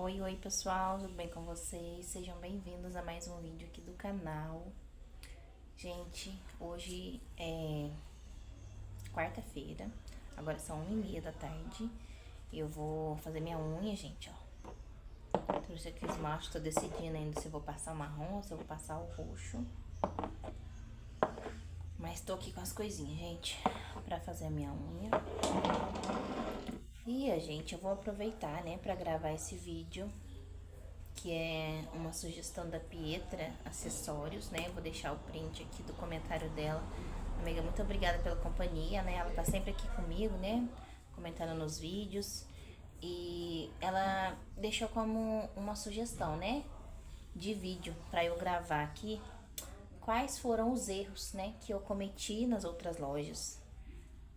Oi pessoal, tudo bem com vocês? Sejam bem-vindos a mais um vídeo aqui do canal. Gente, hoje é quarta-feira, agora são 1h30 da tarde e eu vou fazer minha unha, gente, ó. Trouxe aqui os machos, tô decidindo ainda se eu vou passar o marrom ou se eu vou passar o roxo. Mas tô aqui com as coisinhas, gente, pra fazer a minha unha. E, gente, eu vou aproveitar, né, pra gravar esse vídeo, que é uma sugestão da Pietra Acessórios, né? Eu vou deixar o print aqui do comentário dela. Amiga, muito obrigada pela companhia, né? Ela tá sempre aqui comigo, né? Comentando nos vídeos. E ela deixou como uma sugestão, né? De vídeo pra eu gravar aqui. Quais foram os erros, né? Que eu cometi nas outras lojas,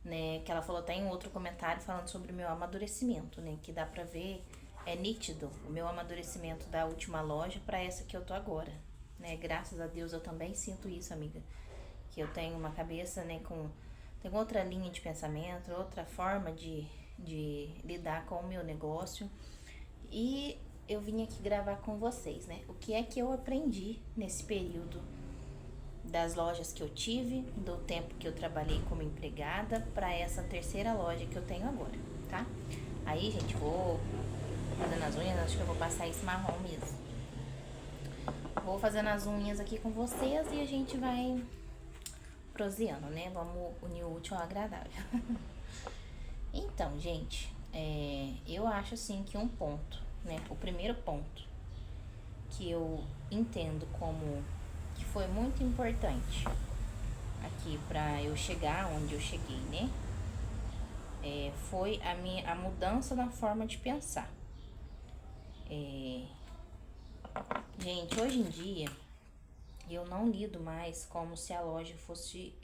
né? Que ela falou até em outro comentário falando sobre o meu amadurecimento, né? Que dá pra ver, é nítido o meu amadurecimento da última loja pra essa que eu tô agora, né? Graças a Deus eu também sinto isso, amiga. Que eu tenho uma cabeça, né? Tenho outra linha de pensamento, outra forma de lidar com o meu negócio. E eu vim aqui gravar com vocês, né? O que é que eu aprendi nesse período das lojas que eu tive, do tempo que eu trabalhei como empregada para essa terceira loja que eu tenho agora, tá? Aí, gente, vou fazendo as unhas, acho que eu vou passar esse marrom mesmo. Vou fazendo as unhas aqui com vocês e a gente vai proseando, né? Vamos unir o útil ao agradável. Então, gente, eu acho assim que um ponto, né? O primeiro ponto que eu entendo como que foi muito importante aqui pra eu chegar onde eu cheguei, né? Foi a mudança na forma de pensar. Gente, hoje em dia eu não lido mais como se a loja fosse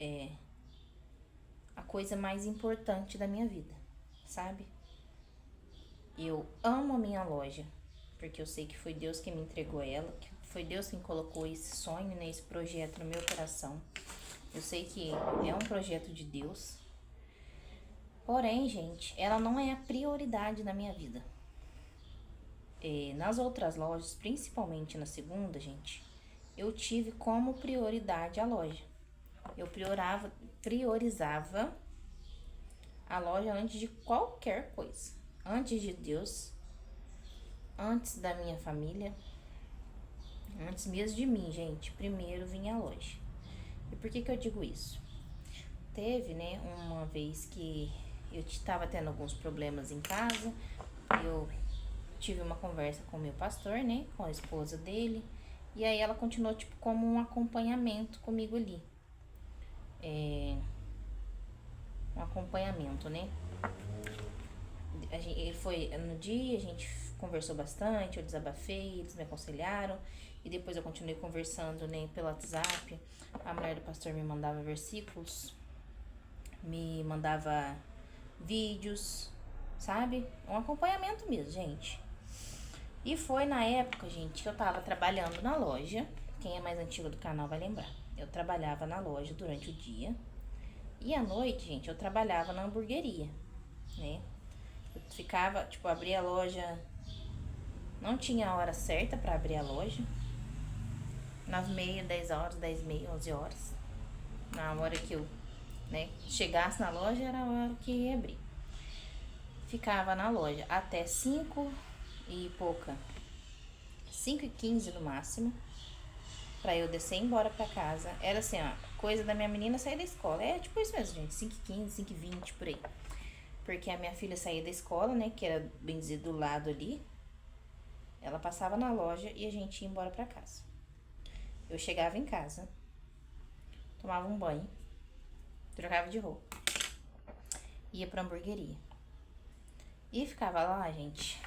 a coisa mais importante da minha vida, sabe? Eu amo a minha loja, porque eu sei que foi Deus que me entregou ela, que foi Deus quem colocou esse sonho, né, esse projeto no meu coração. Eu sei que é um projeto de Deus. Porém, gente, ela não é a prioridade da minha vida. Nas outras lojas, principalmente na segunda, gente, eu tive como prioridade a loja. Eu priorizava a loja antes de qualquer coisa. Antes de Deus, antes da minha família, antes mesmo de mim, gente. Primeiro vinha a loja. E por que eu digo isso? Teve, né, uma vez que eu estava tendo alguns problemas em casa. Eu tive uma conversa com o meu pastor, né, com a esposa dele. E aí ela continuou, tipo, como um acompanhamento comigo ali. Um acompanhamento, né? Ele foi no dia, a gente conversou bastante, eu desabafei, eles me aconselharam. E depois eu continuei conversando, né, pelo WhatsApp. A mulher do pastor me mandava versículos, me mandava vídeos, sabe? Um acompanhamento mesmo, gente. E foi na época, gente, que eu tava trabalhando na loja. Quem é mais antigo do canal vai lembrar. Eu trabalhava na loja durante o dia. E à noite, gente, eu trabalhava na hamburgueria, né? Eu ficava, tipo, abria a loja. Não tinha a hora certa pra abrir a loja. 9h30, 10h, 10h30, 11h. Na hora que eu, né, chegasse na loja era a hora que ia abrir. Ficava na loja até 5 e pouca, 5h15 no máximo, pra eu descer e ir embora pra casa. Era assim, ó, coisa da minha menina sair da escola. É tipo isso mesmo, gente, 5h15, 5h20, por aí. Porque a minha filha saía da escola, né, que era, bem dizer, do lado ali. Ela passava na loja e a gente ia embora pra casa. Eu chegava em casa, tomava um banho, trocava de roupa, ia pra hamburgueria. E ficava lá, gente.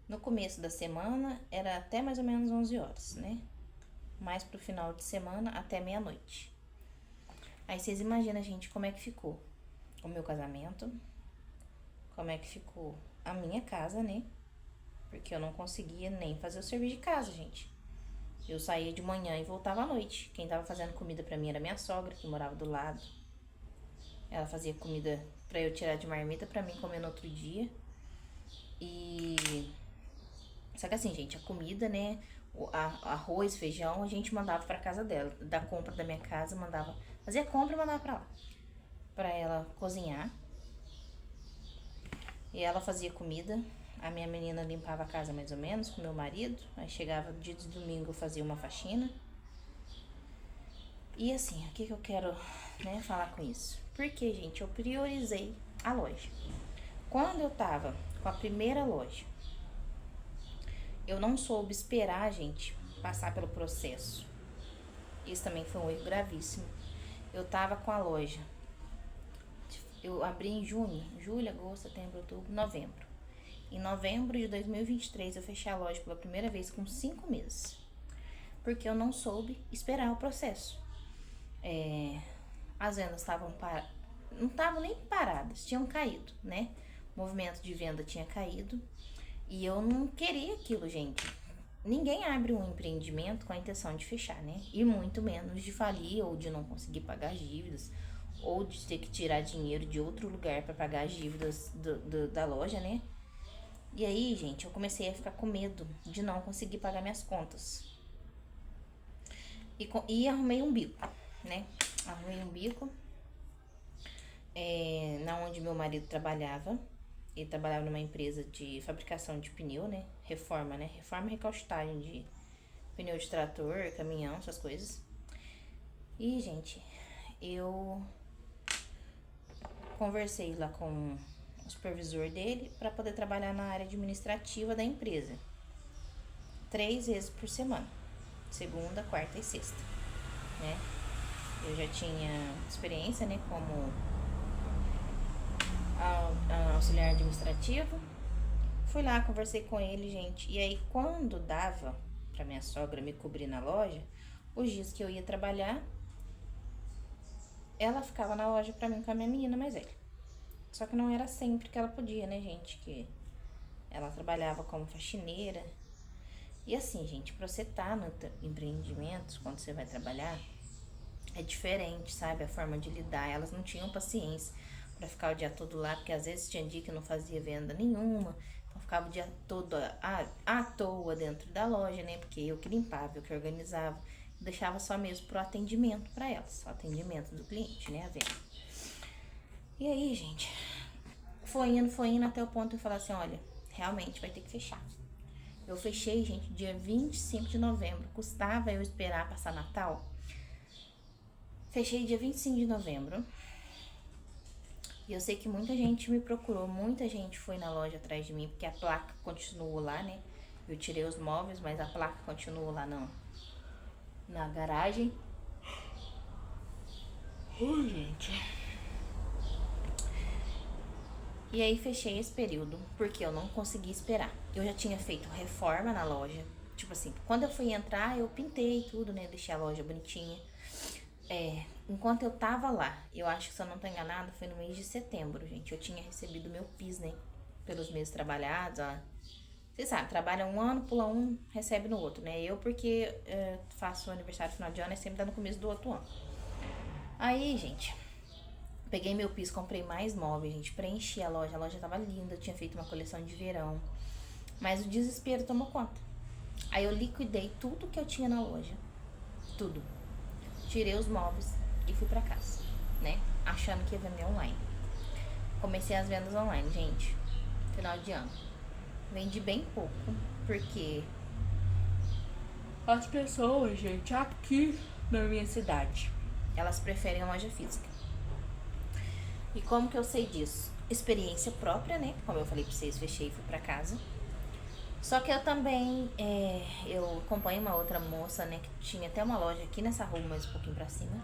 No começo da semana era até mais ou menos 11h, né? Mais pro final de semana até meia-noite. Aí vocês imaginam, gente, como é que ficou o meu casamento, como é que ficou a minha casa, né? Porque eu não conseguia nem fazer o serviço de casa, gente. Eu saía de manhã e voltava à noite. Quem tava fazendo comida pra mim era minha sogra, que morava do lado. Ela fazia comida pra eu tirar de marmita pra mim comer no outro dia. E Só que assim, gente, a comida, né? Arroz, feijão, a gente mandava pra casa dela. Da compra da minha casa, mandava. Fazia compra e mandava pra lá. Pra ela cozinhar. E ela fazia comida. A minha menina limpava a casa mais ou menos com meu marido. Aí chegava dia de domingo, eu fazia uma faxina. E assim, o que eu quero, né, falar com isso? Porque, gente, eu priorizei a loja. Quando eu tava com a primeira loja, eu não soube esperar, gente, passar pelo processo. Isso também foi um erro gravíssimo. Eu tava com a loja. Eu abri em junho, julho, agosto, setembro, outubro, novembro. Em novembro de 2023, eu fechei a loja pela primeira vez com 5 meses. Porque eu não soube esperar o processo. As vendas não estavam nem paradas, tinham caído, né? O movimento de venda tinha caído. E eu não queria aquilo, gente. Ninguém abre um empreendimento com a intenção de fechar, né? E muito menos de falir ou de não conseguir pagar as dívidas, ou de ter que tirar dinheiro de outro lugar para pagar as dívidas da loja, né? E aí, gente, eu comecei a ficar com medo de não conseguir pagar minhas contas. E arrumei um bico, né? Arrumei um bico na onde meu marido trabalhava. Ele trabalhava numa empresa de fabricação de pneu, né? Reforma, né? Reforma e recaustagem de pneu de trator, caminhão, essas coisas. E, gente, eu conversei lá com o supervisor dele para poder trabalhar na área administrativa da empresa. 3 vezes por semana. Segunda, quarta e sexta, né? Eu já tinha experiência, né, como auxiliar administrativo. Fui lá, conversei com ele, gente. E aí, quando dava pra minha sogra me cobrir na loja, os dias que eu ia trabalhar, ela ficava na loja pra mim com a minha menina mais velha. Só que não era sempre que ela podia, né, gente? Que ela trabalhava como faxineira. E assim, gente, pra você estar no empreendimento, quando você vai trabalhar, é diferente, sabe? A forma de lidar. Elas não tinham paciência pra ficar o dia todo lá, porque às vezes tinha dia que não fazia venda nenhuma. Então ficava o dia todo à toa dentro da loja, né? Porque eu que limpava, eu que organizava. Deixava só mesmo pro atendimento pra elas. O atendimento do cliente, né? A venda. E aí, gente, foi indo até o ponto de eu falar assim, olha, realmente vai ter que fechar. Eu fechei, gente, dia 25 de novembro. Custava eu esperar passar Natal? Fechei dia 25 de novembro. E eu sei que muita gente me procurou, muita gente foi na loja atrás de mim, porque a placa continuou lá, né? Eu tirei os móveis, mas a placa continuou lá na garagem. Ai, gente. E aí fechei esse período, porque eu não consegui esperar. Eu já tinha feito reforma na loja. Tipo assim, quando eu fui entrar, eu pintei tudo, né? Deixei a loja bonitinha. Enquanto eu tava lá, eu acho que se eu não tô enganada, foi no mês de setembro, gente. Eu tinha recebido meu PIS, né? Pelos meses trabalhados, ó. Vocês sabem, trabalha um ano, pula um, recebe no outro, né? Eu, porque faço aniversário no final de ano, é sempre dá no começo do outro ano. Aí, gente, peguei meu PIS, comprei mais móveis, gente. Preenchi a loja tava linda, eu tinha feito uma coleção de verão. Mas o desespero tomou conta. Aí eu liquidei tudo que eu tinha na loja. Tudo. Tirei os móveis e fui pra casa, né? Achando que ia vender online. Comecei as vendas online, gente. Final de ano. Vendi bem pouco, porque as pessoas, gente, aqui na minha cidade, elas preferem a loja física. E como que eu sei disso? Experiência própria, né? Como eu falei pra vocês, fechei e fui pra casa. Só que eu também, eu acompanho uma outra moça, né, que tinha até uma loja aqui nessa rua, mas um pouquinho pra cima,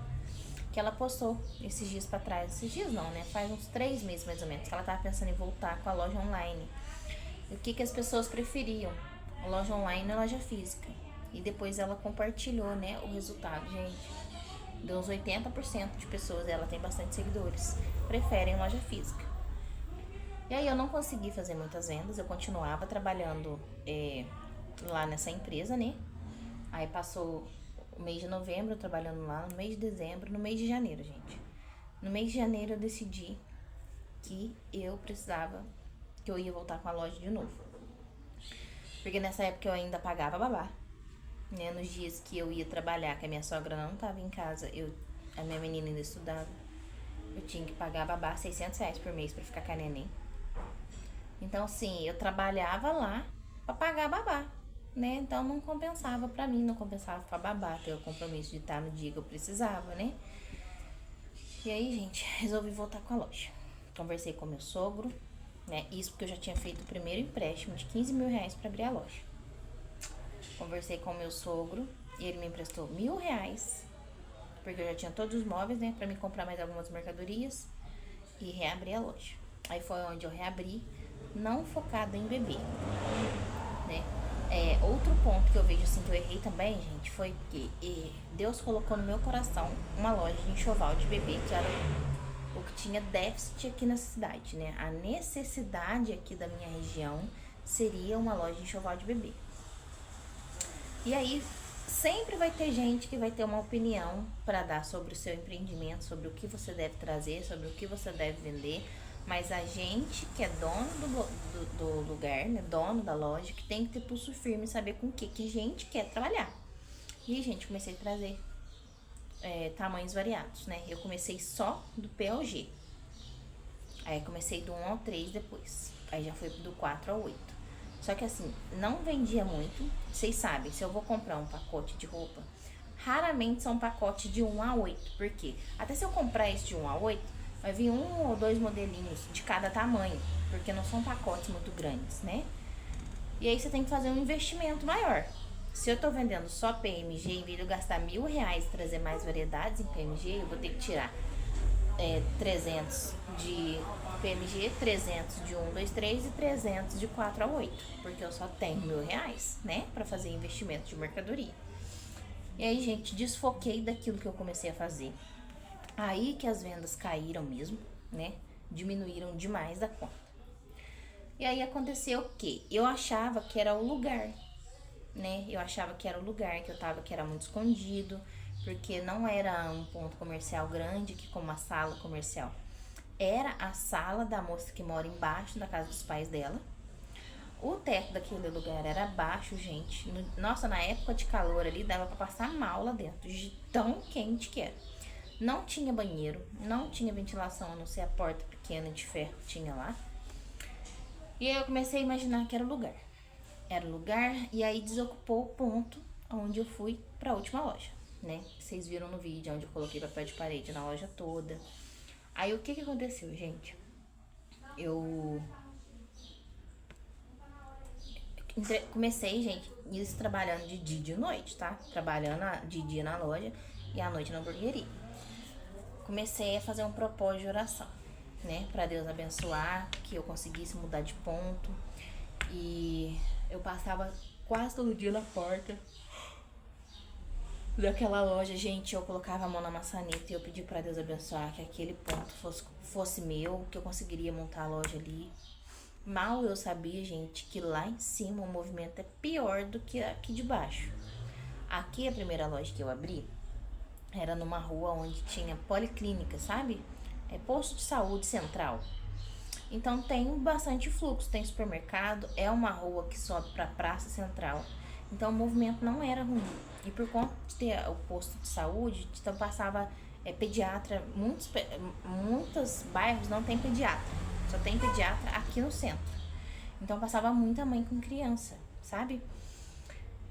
que ela postou esses dias pra trás, esses dias não, né, faz uns 3 meses mais ou menos, que ela tava pensando em voltar com a loja online. E o que as pessoas preferiam? A loja online ou a loja física? E depois ela compartilhou, né, o resultado, gente. Deu uns 80% de pessoas, ela tem bastante seguidores, preferem loja física. E aí eu não consegui fazer muitas vendas, eu continuava trabalhando lá nessa empresa, né? Aí passou o mês de novembro trabalhando lá, no mês de dezembro, no mês de janeiro, gente. No mês de janeiro eu decidi que eu precisava, que eu ia voltar com a loja de novo. Porque nessa época eu ainda pagava babá, né? Nos dias que eu ia trabalhar, que a minha sogra não tava em casa, a minha menina ainda estudava, eu tinha que pagar babá R$ 600 por mês pra ficar com a neném. Então, assim, eu trabalhava lá pra pagar babá, né? Então não compensava pra mim, não compensava pra babá, ter o compromisso de estar no dia que eu precisava, né? E aí, gente, resolvi voltar com a loja. Conversei com meu sogro, né? Isso porque eu já tinha feito o primeiro empréstimo de R$ 15.000 pra abrir a loja. Conversei com o meu sogro e ele me emprestou R$ 1.000, porque eu já tinha todos os móveis, né? Pra me comprar mais algumas mercadorias e reabrir a loja. Aí foi onde eu reabri, não focada em bebê, né? Outro ponto que eu vejo assim que eu errei também, gente, foi que Deus colocou no meu coração uma loja de enxoval de bebê, que era o que tinha déficit aqui na cidade, né? A necessidade aqui da minha região seria uma loja de enxoval de bebê. E aí, sempre vai ter gente que vai ter uma opinião para dar sobre o seu empreendimento, sobre o que você deve trazer, sobre o que você deve vender. Mas a gente que é dono do lugar, né, dono da loja, que tem que ter pulso firme e saber com o que gente quer trabalhar. E, gente, comecei a trazer tamanhos variados, né? Eu comecei só do P ao G. Aí comecei do 1 ao 3 depois. Aí já foi do 4 ao 8. Só que assim, não vendia muito. Vocês sabem, se eu vou comprar um pacote de roupa, raramente são pacotes de 1 a 8. Por quê? Até se eu comprar esse de 1 a 8, vai vir 1 ou 2 modelinhos de cada tamanho. Porque não são pacotes muito grandes, né? E aí você tem que fazer um investimento maior. Se eu tô vendendo só PMG, em vez de eu gastar R$ 1.000 e trazer mais variedades em PMG, eu vou ter que tirar 300 de PMG, 300 de 1, 2, 3 e 300 de 4 a 8. Porque eu só tenho R$ 1.000, né? Pra fazer investimento de mercadoria. E aí, gente, desfoquei daquilo que eu comecei a fazer. Aí que as vendas caíram mesmo, né? Diminuíram demais da conta. E aí aconteceu o quê? Eu achava que era o lugar, né? Eu achava que era o lugar que eu tava, que era muito escondido, porque não era um ponto comercial grande, que como uma sala comercial. Era a sala da moça que mora embaixo da casa dos pais dela. O teto daquele lugar era baixo, gente. Nossa, na época de calor ali, dava pra passar mal lá dentro, de tão quente que era. Não tinha banheiro, não tinha ventilação, a não ser a porta pequena de ferro que tinha lá. E aí eu comecei a imaginar que era o lugar. Era o lugar, e aí desocupou o ponto onde eu fui pra última loja, né? Vocês viram no vídeo onde eu coloquei papel de parede na loja toda. Aí o que aconteceu, gente? Eu comecei, gente, isso trabalhando de dia e de noite, tá? Trabalhando de dia na loja e à noite na hamburgueria. Comecei a fazer um propósito de oração, né? Pra Deus abençoar, que eu conseguisse mudar de ponto. E eu passava quase todo dia na porta daquela loja, gente. Eu colocava a mão na maçaneta e eu pedi pra Deus abençoar que aquele ponto fosse meu, que eu conseguiria montar a loja ali. Mal eu sabia, gente, que lá em cima o movimento é pior do que aqui de baixo. Aqui, a primeira loja que eu abri era numa rua onde tinha policlínica, sabe? Posto de saúde central. Então tem bastante fluxo, tem supermercado, é uma rua que sobe pra praça central. Então o movimento não era ruim. E por conta de ter o posto de saúde, então passava pediatra, muitos bairros não tem pediatra, só tem pediatra aqui no centro. Então passava muita mãe com criança, sabe?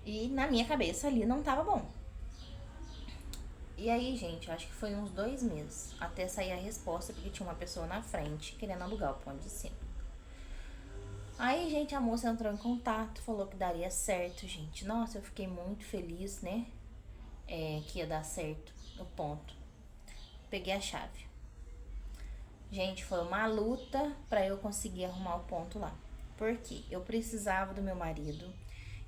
E na minha cabeça ali não tava bom. E aí, gente, eu acho que foi uns 2 meses até sair a resposta, porque tinha uma pessoa na frente querendo alugar o ponto de cima. Aí, gente, a moça entrou em contato, falou que daria certo, gente. Nossa, eu fiquei muito feliz, né? Que ia dar certo o ponto. Peguei a chave. Gente, foi uma luta pra eu conseguir arrumar o ponto lá. Por quê? Eu precisava do meu marido,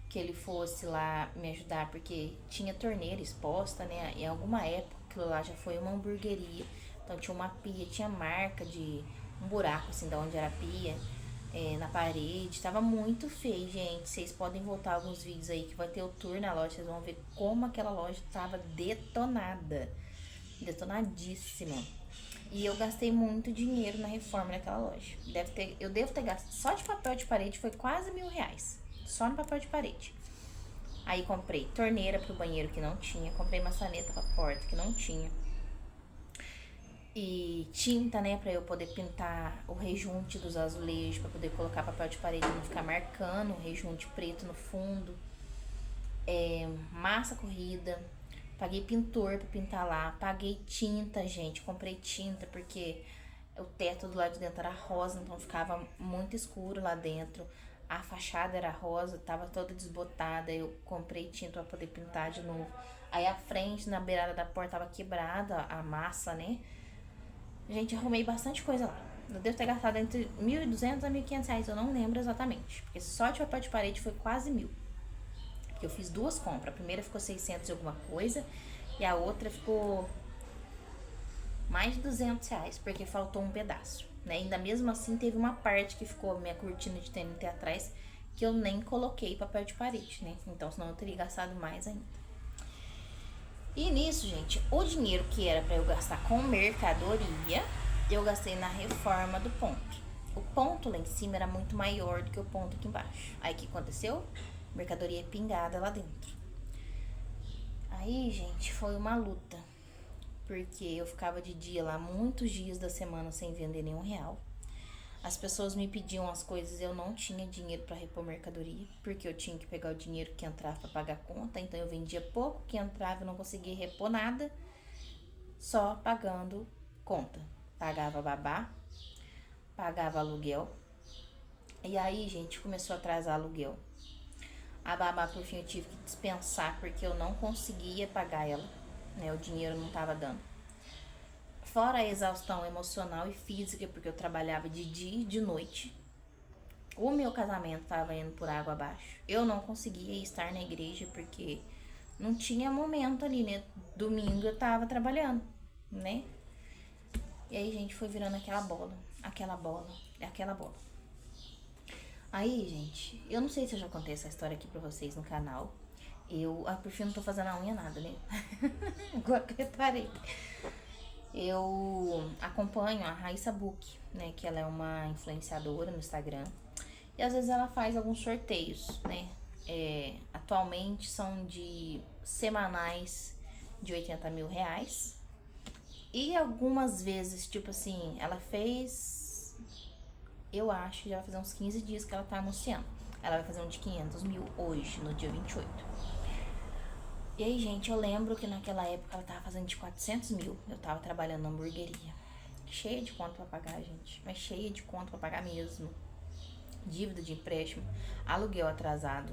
que ele fosse lá me ajudar, porque tinha torneira exposta, né? Em alguma época aquilo lá já foi uma hamburgueria. Então tinha uma pia, tinha marca de um buraco assim de onde era a pia, na parede. Tava muito feio, gente. Vocês podem voltar alguns vídeos aí que vai ter o tour na loja, vocês vão ver como aquela loja tava detonada. Detonadíssima. E eu gastei muito dinheiro na reforma daquela loja. Eu devo ter gasto só de papel de parede, foi quase R$ 1.000. só no papel de parede. Aí comprei torneira pro banheiro que não tinha, comprei maçaneta pra porta que não tinha. E tinta, né, pra eu poder pintar o rejunte dos azulejos, pra poder colocar papel de parede e não ficar marcando o rejunte preto no fundo. Massa corrida, paguei pintor pra pintar lá, paguei tinta, gente, comprei tinta porque o teto do lado de dentro era rosa, então ficava muito escuro lá dentro. A fachada era rosa, tava toda desbotada, eu comprei tinta pra poder pintar de novo. Aí a frente, na beirada da porta, tava quebrada a massa, né? Gente, arrumei bastante coisa lá. Eu devo ter gastado entre 1.200 a 1.500 reais, eu não lembro exatamente. Porque só de papel de parede foi quase 1.000. Porque eu fiz duas compras. A primeira ficou 600 e alguma coisa. E a outra ficou mais de 200 reais, porque faltou um pedaço. Né? Ainda mesmo assim, teve uma parte que ficou minha cortina de TNT atrás, que eu nem coloquei papel de parede, né? Então, senão eu teria gastado mais ainda. E nisso, gente, o dinheiro que era pra eu gastar com mercadoria, eu gastei na reforma do ponto. O ponto lá em cima era muito maior do que o ponto aqui embaixo. Aí o que aconteceu? Mercadoria pingada lá dentro. Aí, gente, foi uma luta. Porque eu ficava de dia lá muitos dias da semana sem vender nenhum real. As pessoas me pediam as coisas, eu não tinha dinheiro para repor mercadoria, porque eu tinha que pegar o dinheiro que entrava para pagar a conta, então eu vendia pouco que entrava, eu não conseguia repor nada, só pagando conta. Pagava babá, pagava aluguel, e aí, gente, começou a atrasar aluguel. A babá, por fim, eu tive que dispensar, porque eu não conseguia pagar ela, né, o dinheiro não tava dando. Fora a exaustão emocional e física, porque eu trabalhava de dia e de noite. O meu casamento estava indo por água abaixo. Eu não conseguia estar na igreja porque não tinha momento ali, né? Domingo eu tava trabalhando, né? E aí, gente, foi virando aquela bola, aquela bola, aquela bola. Aí, gente, eu não sei se eu já contei essa história aqui pra vocês no canal. Por fim, não tô fazendo a unha nada, né? Agora que eu reparei. Eu acompanho a Raíssa Book, né? Que ela é uma influenciadora no Instagram. E às vezes ela faz alguns sorteios, né? Atualmente são de semanais de 80 mil reais. E algumas vezes, tipo assim, ela fez... Eu acho que já vai fazer uns 15 dias que ela tá anunciando. Ela vai fazer um de 500 mil hoje, no dia 28. E aí, gente, eu lembro que naquela época ela tava fazendo de 400 mil. Eu tava trabalhando na hamburgueria. Cheia de conta pra pagar, gente. Mas cheia de conta pra pagar mesmo. Dívida de empréstimo, aluguel atrasado.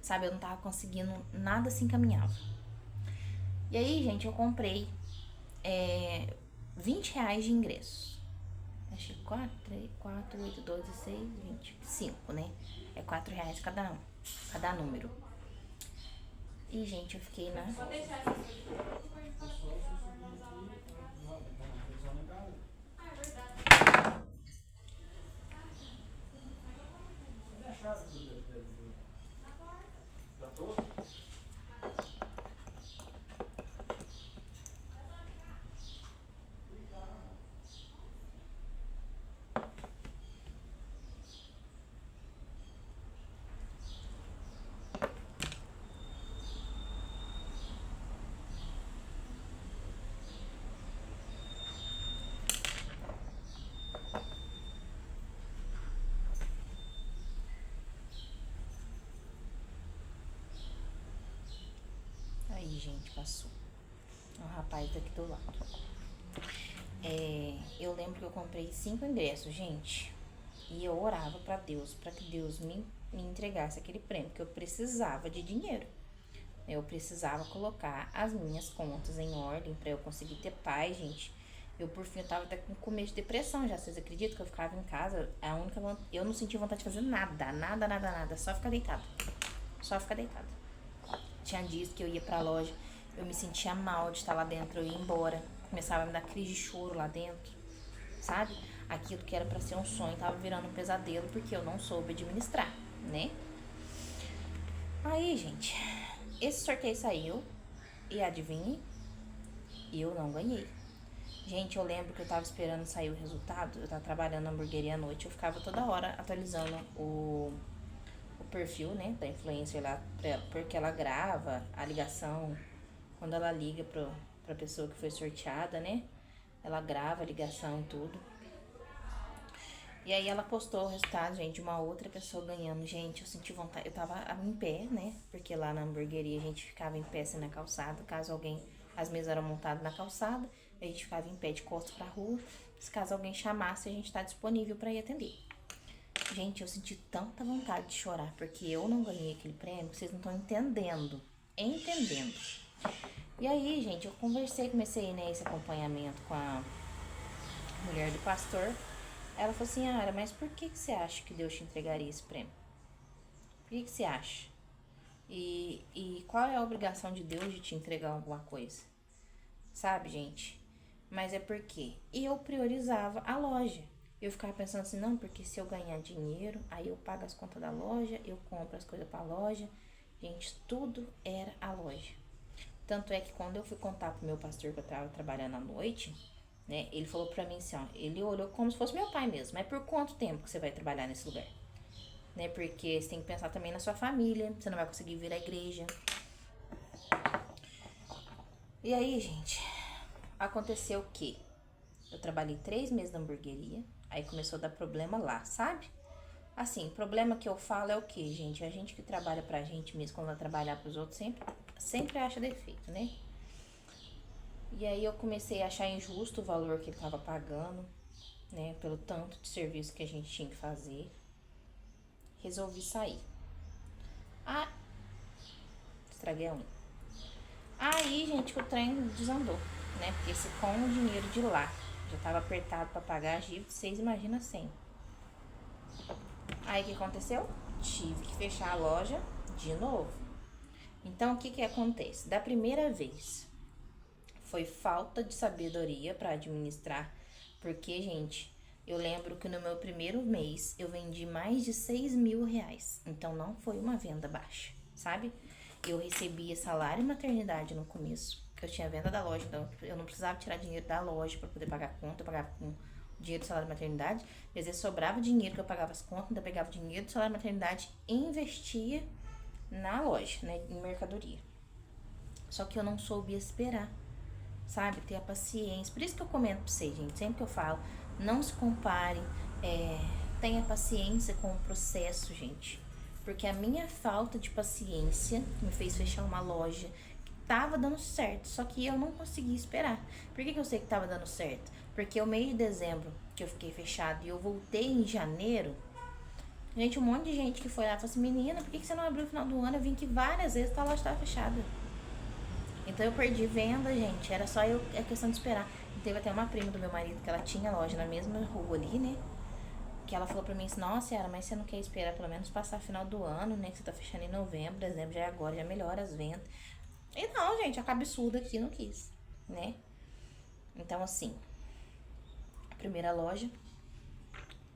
Sabe, eu não tava conseguindo, nada se encaminhava. E aí, gente, eu comprei 20 reais de ingresso. Achei 4, 8, 12, 6, 25, né? É 4 reais cada número. E, gente, eu fiquei na... Aí, gente, passou. O rapaz daqui do lado. Eu lembro que eu comprei 5 ingressos, gente. E eu orava pra Deus, pra que Deus me entregasse aquele prêmio, porque eu precisava de dinheiro. Eu precisava colocar as minhas contas em ordem pra eu conseguir ter paz, gente. Por fim, eu tava até com começo de depressão já. Vocês acreditam que eu ficava em casa? Eu não sentia vontade de fazer nada. Só ficar deitada. Tinha dias que eu ia pra loja, eu me sentia mal de estar lá dentro, eu ia embora. Começava a me dar crise de choro lá dentro, sabe? Aquilo que era pra ser um sonho tava virando um pesadelo porque eu não soube administrar, né? Aí, gente, esse sorteio saiu e adivinhe, eu não ganhei. Gente, eu lembro que eu tava esperando sair o resultado, eu tava trabalhando na hamburgueria à noite, eu ficava toda hora atualizando o perfil, né, da influencer lá pra ela, porque ela grava a ligação quando ela liga pra pessoa que foi sorteada, né? Ela grava a ligação e tudo. E aí ela postou o resultado, gente, de uma outra pessoa ganhando. Gente, eu senti vontade. Eu tava em pé, né? Porque lá na hamburgueria a gente ficava em pé assim na calçada. Caso alguém. As mesas eram montadas na calçada. A gente ficava em pé de costas pra rua. Se caso alguém chamasse, a gente tá disponível pra ir atender. Gente, eu senti tanta vontade de chorar. Porque eu não ganhei aquele prêmio. Vocês não estão entendendo. Entendendo. E aí, gente, eu comecei, né, esse acompanhamento com a mulher do pastor. Ela falou assim, Ara, mas por que você acha que Deus te entregaria esse prêmio? Por que você acha? E qual é a obrigação de Deus de te entregar alguma coisa? Sabe, gente? Mas é porque eu priorizava a loja. Eu ficava pensando assim, não, porque se eu ganhar dinheiro, aí eu pago as contas da loja, eu compro as coisas pra loja. Gente, tudo era a loja. Tanto é que quando eu fui contar pro meu pastor que eu tava trabalhando à noite, né, ele falou pra mim assim, ó, ele olhou como se fosse meu pai mesmo, mas por quanto tempo que você vai trabalhar nesse lugar? Né, porque você tem que pensar também na sua família, você não vai conseguir vir à igreja. E aí, gente, aconteceu o quê? Eu trabalhei 3 meses na hamburgueria, aí começou a dar problema lá, sabe? Assim, problema que eu falo é o quê, gente? A gente que trabalha pra gente mesmo, quando vai trabalhar pros outros, sempre acha defeito, né? E aí eu comecei a achar injusto o valor que ele tava pagando, né? Pelo tanto de serviço que a gente tinha que fazer. Resolvi sair. Ah, estraguei a unha. Aí, gente, que o trem desandou, né? Porque se com o dinheiro de lá já tava apertado pra pagar a dívida, vocês imaginam assim. Aí o que aconteceu? Tive que fechar a loja de novo. Então o que que acontece? Da primeira vez foi falta de sabedoria para administrar, porque, gente, eu lembro que no meu primeiro mês eu vendi mais de 6.000 reais. Então não foi uma venda baixa, sabe? Eu recebia salário e maternidade no começo, porque eu tinha venda da loja, então eu não precisava tirar dinheiro da loja para poder pagar a conta, eu pagava com dinheiro do salário de maternidade. Às vezes sobrava dinheiro que eu pagava as contas, ainda pegava dinheiro do salário de maternidade e investia na loja, né, em mercadoria. Só que eu não soube esperar, sabe? Ter a paciência. Por isso que eu comento pra vocês, gente, sempre que eu falo, não se comparem, tenha paciência com o processo, gente. Porque a minha falta de paciência me fez fechar uma loja que tava dando certo, só que eu não consegui esperar. Por que eu sei que tava dando certo? Porque o mês de dezembro que eu fiquei fechado e eu voltei em janeiro, gente, um monte de gente que foi lá falou assim, menina, por que você não abriu no final do ano? Eu vim aqui várias vezes, a loja tava fechada. Então eu perdi venda, gente. Era só eu, é questão de esperar. E teve até uma prima do meu marido que ela tinha loja na mesma rua ali, né? Que ela falou pra mim assim, nossa, Yara, mas você não quer esperar pelo menos passar final do ano, né? Que você tá fechando em novembro, dezembro já é agora, já melhora as vendas. E não, gente, a cabeçuda aqui não quis, né? Então, assim, a primeira loja,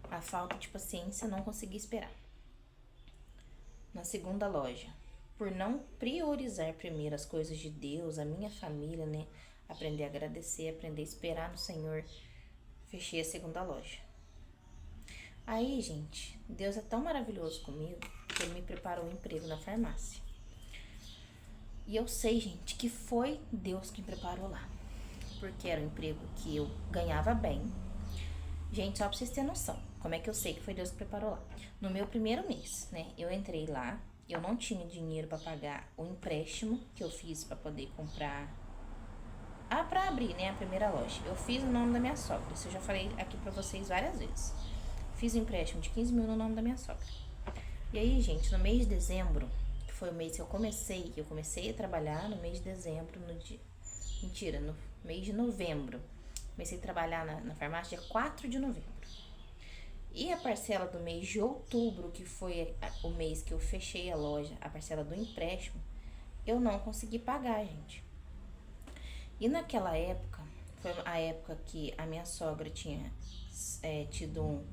a falta de paciência, não consegui esperar. Na segunda loja, por não priorizar primeiro as coisas de Deus, a minha família, né? Aprender a agradecer, aprender a esperar no Senhor, fechei a segunda loja. Aí, gente, Deus é tão maravilhoso comigo que Ele me preparou um emprego na farmácia. E eu sei, gente, que foi Deus que me preparou lá. Porque era um emprego que eu ganhava bem. Gente, só pra vocês terem noção, como é que eu sei que foi Deus que preparou lá? No meu primeiro mês, né, eu entrei lá, eu não tinha dinheiro pra pagar o empréstimo que eu fiz pra poder comprar, pra abrir, né, a primeira loja. Eu fiz no nome da minha sogra, isso eu já falei aqui pra vocês várias vezes. Fiz um empréstimo de 15 mil no nome da minha sogra. E aí, gente, no mês de dezembro, que foi o mês que eu comecei a trabalhar no mês de dezembro, no mês de novembro. Comecei a trabalhar na farmácia dia 4 de novembro. E a parcela do mês de outubro, que foi o mês que eu fechei a loja, a parcela do empréstimo, eu não consegui pagar, gente. E naquela época, foi a época que a minha sogra tinha tido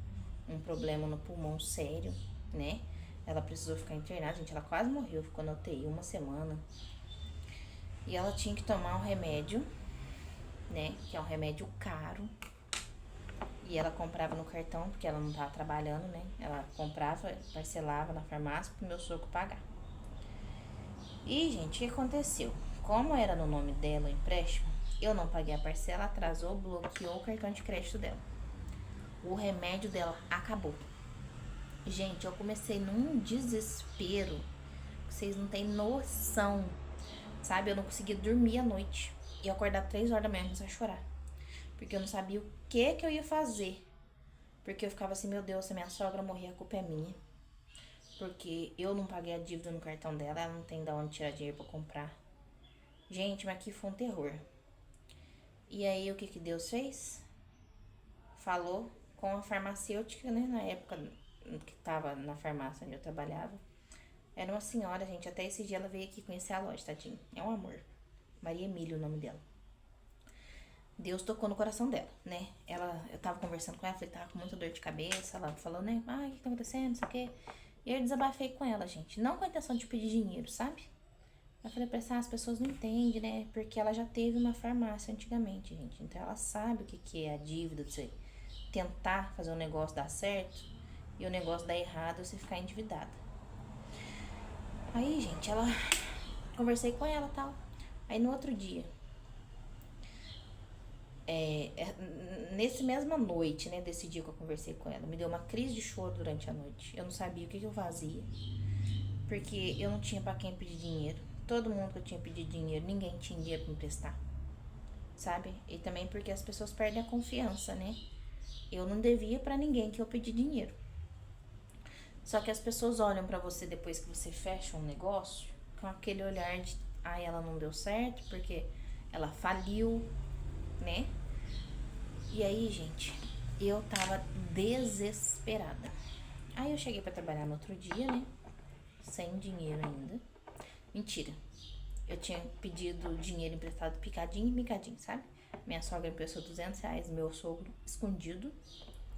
um problema no pulmão sério, né? Ela precisou ficar internada, gente, ela quase morreu, ficou na UTI uma semana. E ela tinha que tomar um remédio, né? Que é um remédio caro. E ela comprava no cartão, porque ela não tava trabalhando, né? Ela comprava, parcelava na farmácia pro meu sogro pagar. E, gente, o que aconteceu? Como era no nome dela o empréstimo, eu não paguei a parcela, atrasou, bloqueou o cartão de crédito dela. O remédio dela acabou. Gente, eu comecei num desespero. Vocês não têm noção. Sabe, eu não conseguia dormir à noite. E acordar 3 horas da manhã e começar a chorar. Porque eu não sabia o que eu ia fazer. Porque eu ficava assim, meu Deus, se a minha sogra morrer, a culpa é minha. Porque eu não paguei a dívida no cartão dela, ela não tem de onde tirar dinheiro pra comprar. Gente, mas aqui foi um terror. E aí, o que Deus fez? Falou com a farmacêutica, né? Na época que tava na farmácia onde eu trabalhava. Era uma senhora, gente. Até esse dia ela veio aqui conhecer a loja, tadinho. É um amor. Maria Emília, o nome dela. Deus tocou no coração dela, né? Eu tava conversando com ela, falei, tava com muita dor de cabeça. Ela falou, né? O que tá acontecendo? Não sei o quê. E eu desabafei com ela, gente. Não com a intenção de pedir dinheiro, sabe? Eu falei pra ela, as pessoas não entendem, né? Porque ela já teve uma farmácia antigamente, gente. Então ela sabe o que é a dívida, de você tentar fazer um negócio dar certo e o negócio dar errado, você ficar endividada. Aí, gente, conversei com ela e tal. Aí no outro dia, nesse mesma noite, né, desse dia que eu conversei com ela, me deu uma crise de choro durante a noite. Eu não sabia o que eu fazia, porque eu não tinha pra quem pedir dinheiro. Todo mundo que eu tinha pedido dinheiro, ninguém tinha dinheiro pra me emprestar, sabe? E também porque as pessoas perdem a confiança, né? Eu não devia pra ninguém que eu pedi dinheiro. Só que as pessoas olham pra você depois que você fecha um negócio com aquele olhar de, ela não deu certo porque ela faliu, né? E aí, gente, eu tava desesperada. Aí eu cheguei pra trabalhar no outro dia, né? Sem dinheiro ainda. Mentira. Eu tinha pedido dinheiro emprestado picadinho e picadinho, sabe? Minha sogra emprestou R$200, meu sogro escondido.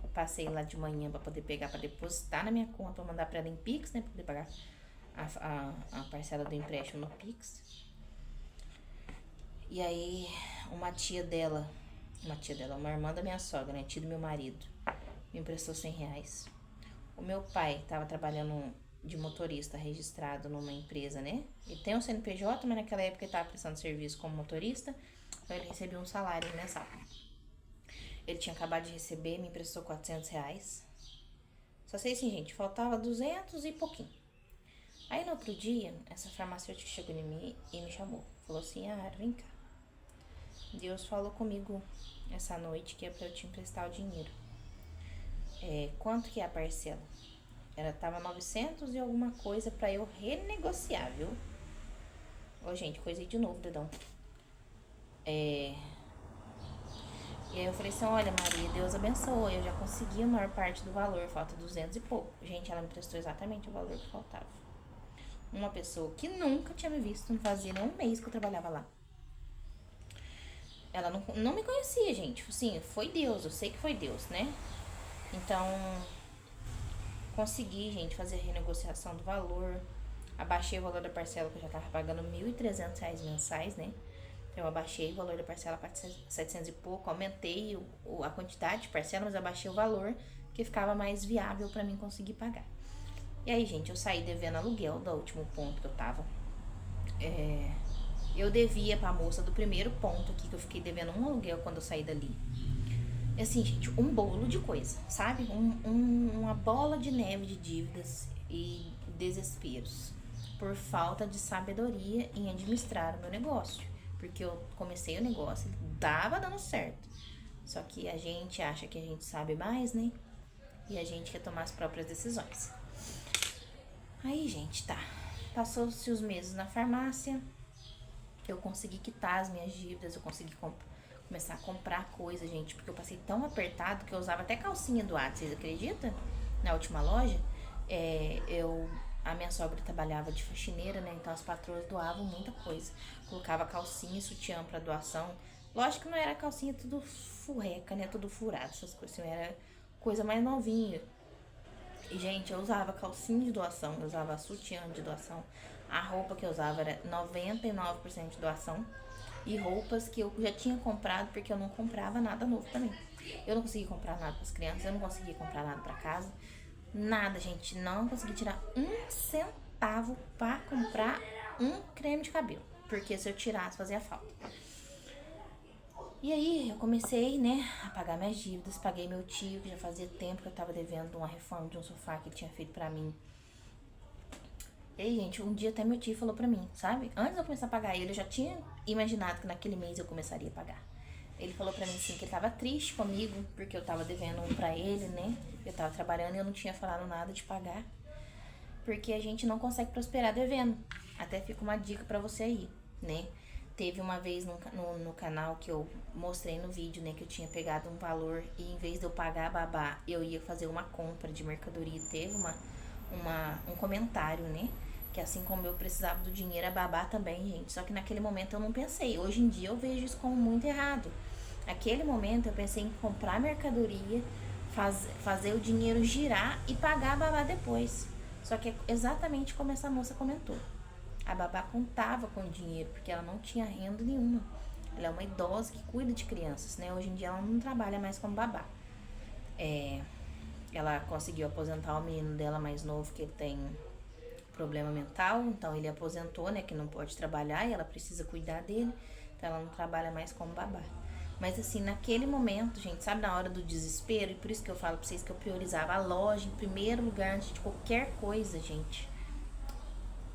Eu passei lá de manhã pra poder pegar, pra depositar na minha conta, pra mandar pra ela em Pix, né? Pra poder pagar a parcela do empréstimo no Pix. E aí, uma irmã da minha sogra, né? Tia do meu marido, me emprestou R$100. O meu pai tava trabalhando de motorista registrado numa empresa, né? Ele tem um CNPJ, mas naquela época ele tava prestando serviço como motorista, então ele recebia um salário mensal. Ele tinha acabado de receber, me emprestou R$400. Só sei assim, gente, faltava 200 e pouquinho. Aí no outro dia, essa farmacêutica chegou em mim e me chamou. Falou assim, vem cá. Deus falou comigo essa noite que é pra eu te emprestar o dinheiro. Quanto que é a parcela? Ela tava 900 e alguma coisa pra eu renegociar, viu? Ô, gente, coisei de novo, dedão. E aí eu falei assim, olha, Maria, Deus abençoe, eu já consegui a maior parte do valor, falta 200 e pouco. Gente, ela me prestou exatamente o valor que faltava. Uma pessoa que nunca tinha me visto, não fazia nem um mês que eu trabalhava lá. Ela não me conhecia, gente. Sim, foi Deus, eu sei que foi Deus, né? Então, consegui, gente, fazer a renegociação do valor. Abaixei o valor da parcela, que eu já tava pagando R$1.300 mensais, né? Então, eu abaixei o valor da parcela para 700 e pouco. Aumentei a quantidade de parcela, mas abaixei o valor, que ficava mais viável para mim conseguir pagar. E aí, gente, eu saí devendo aluguel do último ponto que eu tava. Eu devia pra moça do primeiro ponto aqui, que eu fiquei devendo um aluguel quando eu saí dali. E assim, gente, um bolo de coisa, sabe? Uma bola de neve de dívidas e desesperos. Por falta de sabedoria em administrar o meu negócio. Porque eu comecei o negócio, tava dando certo. Só que a gente acha que a gente sabe mais, né? E a gente quer tomar as próprias decisões. Aí, gente, tá. Passou-se os meses na farmácia. Eu consegui quitar as minhas dívidas. Eu consegui começar a comprar coisa, gente. Porque eu passei tão apertado que eu usava até calcinha do Atos. Vocês acreditam? Na última loja, a minha sogra trabalhava de faxineira, né? Então as patroas doavam muita coisa. Colocava calcinha e sutiã pra doação. Lógico que não era calcinha tudo furreca, né? Tudo furado, essas coisas. Assim, era coisa mais novinha. E, gente, eu usava calcinha de doação, eu usava sutiã de doação. A roupa que eu usava era 99% de doação. E roupas que eu já tinha comprado, porque eu não comprava nada novo também. Eu não consegui comprar nada pras crianças, eu não consegui comprar nada pra casa. Nada, gente. Não consegui tirar um centavo pra comprar um creme de cabelo. Porque se eu tirasse, fazia falta. E aí eu comecei, né, a pagar minhas dívidas. Paguei meu tio, que já fazia tempo que eu tava devendo uma reforma de um sofá que ele tinha feito pra mim. E aí, gente, um dia até meu tio falou pra mim, sabe? Antes de eu começar a pagar ele, eu já tinha imaginado que naquele mês eu começaria a pagar. Ele falou pra mim, assim, que ele tava triste comigo, porque eu tava devendo um pra ele, né? Eu tava trabalhando e eu não tinha falado nada de pagar. Porque a gente não consegue prosperar devendo. Até fica uma dica pra você aí, né? Teve uma vez no canal que eu mostrei no vídeo, né? Que eu tinha pegado um valor e em vez de eu pagar a babá, eu ia fazer uma compra de mercadoria. Teve um comentário, né? Que assim como eu precisava do dinheiro, a babá também, gente. Só que naquele momento eu não pensei. Hoje em dia eu vejo isso como muito errado. Naquele momento eu pensei em comprar mercadoria, fazer o dinheiro girar e pagar a babá depois. Só que é exatamente como essa moça comentou. A babá contava com o dinheiro, porque ela não tinha renda nenhuma. Ela é uma idosa que cuida de crianças, né? Hoje em dia ela não trabalha mais como babá. Ela conseguiu aposentar o menino dela mais novo, que ele tem problema mental, então ele aposentou, né? Que não pode trabalhar e ela precisa cuidar dele. Então ela não trabalha mais como babá. Mas assim, naquele momento, gente, sabe, na hora do desespero, e por isso que eu falo pra vocês que eu priorizava a loja em primeiro lugar antes de qualquer coisa, gente.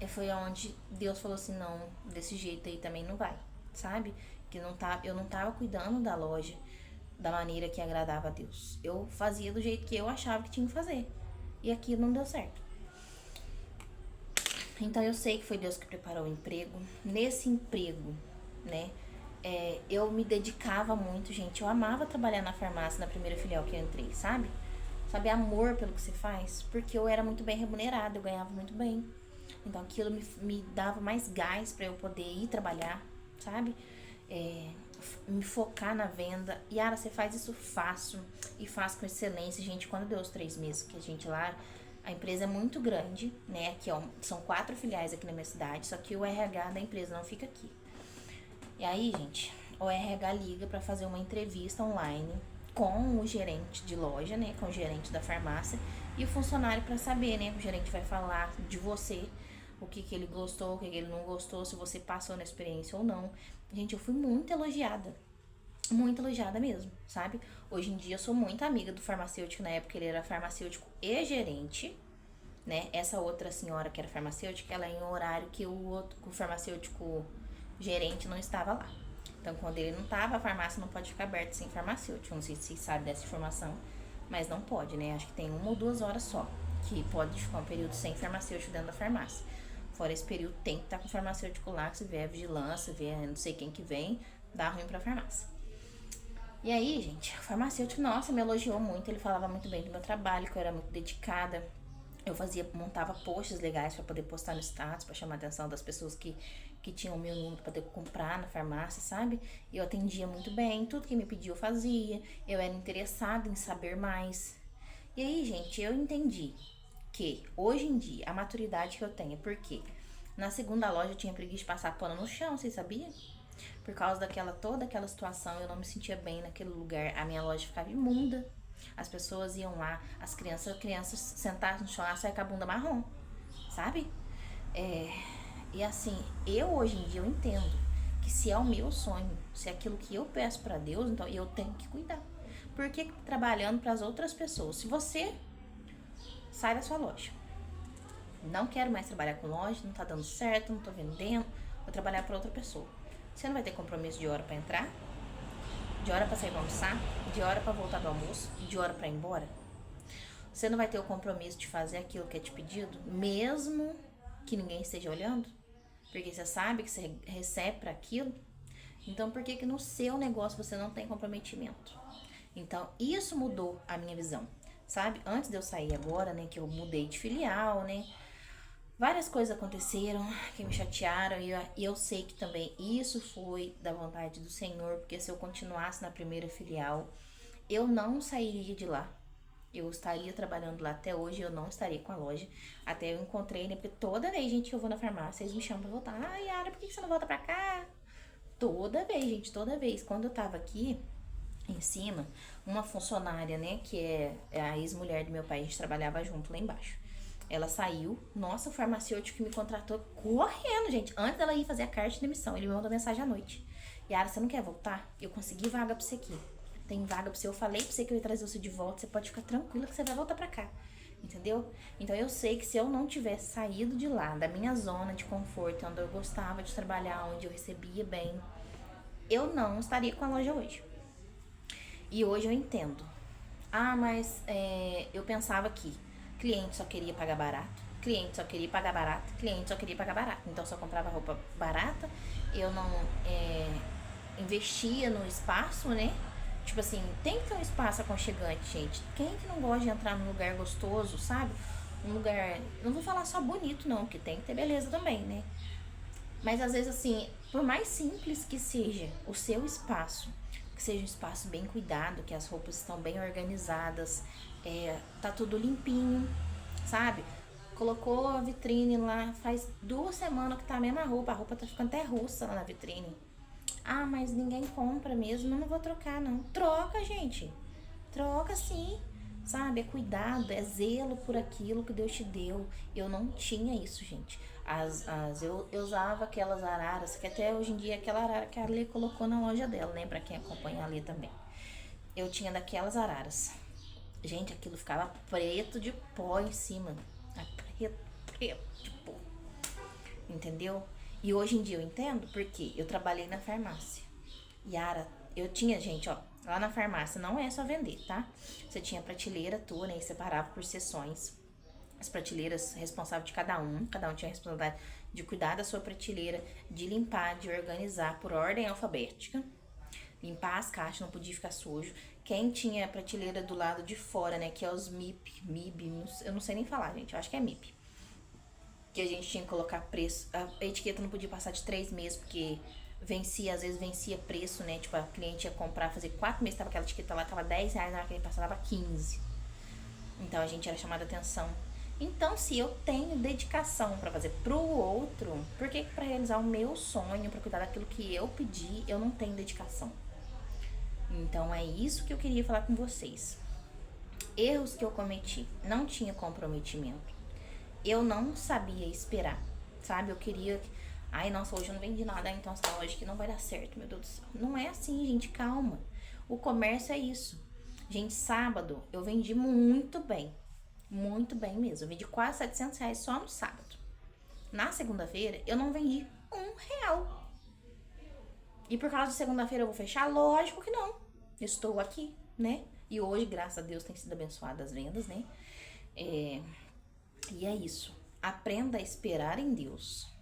Foi onde Deus falou assim, não, desse jeito aí também não vai, sabe? Que eu não tava cuidando da loja da maneira que agradava a Deus. Eu fazia do jeito que eu achava que tinha que fazer. E aquilo não deu certo. Então eu sei que foi Deus que preparou o emprego. Nesse emprego, né? Eu me dedicava muito, gente. Eu amava trabalhar na farmácia, na primeira filial que eu entrei, sabe? Sabe, amor pelo que você faz. Porque eu era muito bem remunerada, eu ganhava muito bem. Então aquilo me dava mais gás pra eu poder ir trabalhar, sabe? Me focar na venda. Yara, você faz isso fácil e faz com excelência, gente. Quando deu os 3 meses que a gente lá, a empresa é muito grande, né? Aqui, ó, são 4 filiais aqui na minha cidade, só que o RH da empresa não fica aqui. E aí, gente, o RH liga pra fazer uma entrevista online com o gerente de loja, né? Com o gerente da farmácia e o funcionário pra saber, né? O gerente vai falar de você, o que ele gostou, o que ele não gostou, se você passou na experiência ou não. Gente, eu fui muito elogiada mesmo, sabe? Hoje em dia eu sou muito amiga do farmacêutico, na época ele era farmacêutico e gerente, né? Essa outra senhora que era farmacêutica, ela é em um horário que o farmacêutico gerente não estava lá. Então, quando ele não estava, a farmácia não pode ficar aberta sem farmacêutico. Não sei se vocês sabem dessa informação, mas não pode, né? Acho que tem 1 ou 2 horas só que pode ficar um período sem farmacêutico dentro da farmácia. Fora esse período, tem que estar com o farmacêutico lá, que se vier a vigilância, vier não sei quem que vem, dá ruim pra farmácia. E aí, gente, o farmacêutico, nossa, me elogiou muito, ele falava muito bem do meu trabalho, que eu era muito dedicada. Eu montava posts legais pra poder postar no status, pra chamar a atenção das pessoas que tinham o meu número pra poder comprar na farmácia, sabe? E eu atendia muito bem, tudo que me pediu eu fazia, eu era interessada em saber mais. E aí, gente, eu entendi que hoje em dia a maturidade que eu tenho, porque na segunda loja eu tinha preguiça de passar pano no chão, vocês sabiam? Por causa toda aquela situação, eu não me sentia bem naquele lugar, a minha loja ficava imunda. As pessoas iam lá, as crianças sentadas no chão, saia com a bunda marrom, sabe? E assim, eu hoje em dia eu entendo que se é o meu sonho, se é aquilo que eu peço pra Deus, então eu tenho que cuidar. Por que trabalhando para as outras pessoas? Se você sai da sua loja, não quero mais trabalhar com loja, não tá dando certo, não tô vendendo, vou trabalhar para outra pessoa. Você não vai ter compromisso de hora para entrar, de hora para sair pra almoçar, de hora para voltar do almoço e de hora para ir embora. Você não vai ter o compromisso de fazer aquilo que é te pedido, mesmo que ninguém esteja olhando, porque você sabe que você recebe para aquilo. Então, por que no seu negócio você não tem comprometimento? Então, isso mudou a minha visão, sabe? Antes de eu sair agora, né, que eu mudei de filial, né, várias coisas aconteceram que me chatearam e eu sei que também isso foi da vontade do Senhor, porque se eu continuasse na primeira filial, eu não sairia de lá. Eu estaria trabalhando lá até hoje, eu não estaria com a loja. Até eu encontrei, né, porque toda vez, gente, que eu vou na farmácia, eles me chamam pra voltar. Ah, Yara, por que você não volta pra cá? Toda vez, gente, toda vez. Quando eu tava aqui, em cima, uma funcionária, né, que é a ex-mulher do meu pai, a gente trabalhava junto lá embaixo. Ela saiu, nossa, o farmacêutico que me contratou correndo, gente. Antes dela ir fazer a carta de demissão, ele me mandou mensagem à noite. Yara, você não quer voltar? Eu consegui vaga pra você aqui. Tem vaga pra você. Eu falei pra você que eu ia trazer você de volta. Você pode ficar tranquila que você vai voltar pra cá. Entendeu? Então eu sei que se eu não tivesse saído de lá, da minha zona de conforto, onde eu gostava de trabalhar, onde eu recebia bem, eu não estaria com a loja hoje. E hoje eu entendo. Ah, mas eu pensava que cliente só queria pagar barato, cliente só queria pagar barato, cliente só queria pagar barato. Então eu só comprava roupa barata, eu não investia no espaço, né? Tipo assim, tem que ter um espaço aconchegante, gente. Quem que não gosta de entrar num lugar gostoso, sabe? Um lugar, não vou falar só bonito não, porque tem que ter beleza também, né? Mas às vezes, assim, por mais simples que seja o seu espaço, que seja um espaço bem cuidado, que as roupas estão bem organizadas, tá tudo limpinho, sabe? Colocou a vitrine lá, faz 2 semanas que tá a mesma roupa, a roupa tá ficando até russa lá na vitrine. Ah, mas ninguém compra mesmo, eu não vou trocar não. Troca, gente. Troca sim, sabe? É cuidado, é zelo por aquilo que Deus te deu. Eu não tinha isso, gente. Eu usava aquelas araras, que até hoje em dia é aquela arara que a Lê colocou na loja dela, né? Pra quem acompanha a Lê também. Eu tinha daquelas araras. Gente, aquilo ficava preto de pó em cima. Preto, preto de pó. Entendeu? E hoje em dia eu entendo porque eu trabalhei na farmácia. Yara, eu tinha, gente, ó, lá na farmácia não é só vender, tá? Você tinha prateleira tua, né? E separava por seções. As prateleiras responsáveis de cada um tinha a responsabilidade de cuidar da sua prateleira, de limpar, de organizar por ordem alfabética. Limpar as caixas, não podia ficar sujo. Quem tinha a prateleira do lado de fora, né? Que é os MIB, eu não sei nem falar, gente, eu acho que é MIB. Que a gente tinha que colocar preço. A etiqueta não podia passar de 3 meses, porque vencia, às vezes vencia preço, né? Tipo, a cliente ia comprar, fazer 4 meses, tava aquela etiqueta lá, tava R$ 10, na hora que ele passava 15. Então a gente era chamada atenção. Então, se eu tenho dedicação pra fazer pro outro, por que pra realizar o meu sonho, pra cuidar daquilo que eu pedi, eu não tenho dedicação? Então é isso que eu queria falar com vocês. Erros que eu cometi, não tinha comprometimento. Eu não sabia esperar, sabe? Eu queria. Ai, nossa, hoje eu não vendi nada, então essa loja aqui não vai dar certo, meu Deus do céu. Não é assim, gente, calma. O comércio é isso. Gente, sábado eu vendi muito bem. Muito bem mesmo. Eu vendi quase R$ 700 só no sábado. Na segunda-feira eu não vendi R$ 1. E por causa de segunda-feira eu vou fechar? Lógico que não. Estou aqui, né? E hoje, graças a Deus, tem sido abençoada as vendas, né? E é isso. Aprenda a esperar em Deus.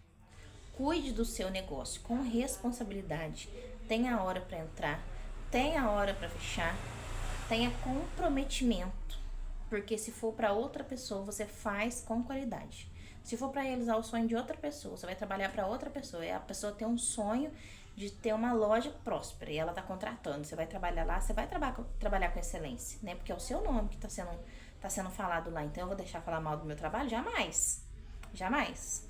Cuide do seu negócio com responsabilidade. Tenha hora para entrar, tenha hora para fechar, tenha comprometimento. Porque se for para outra pessoa, você faz com qualidade. Se for para realizar o sonho de outra pessoa, você vai trabalhar para outra pessoa. E a pessoa tem um sonho de ter uma loja próspera e ela tá contratando. Você vai trabalhar lá, você vai trabalhar com excelência, né? Porque é o seu nome que tá sendo falado lá. Então eu vou deixar falar mal do meu trabalho? Jamais. Jamais.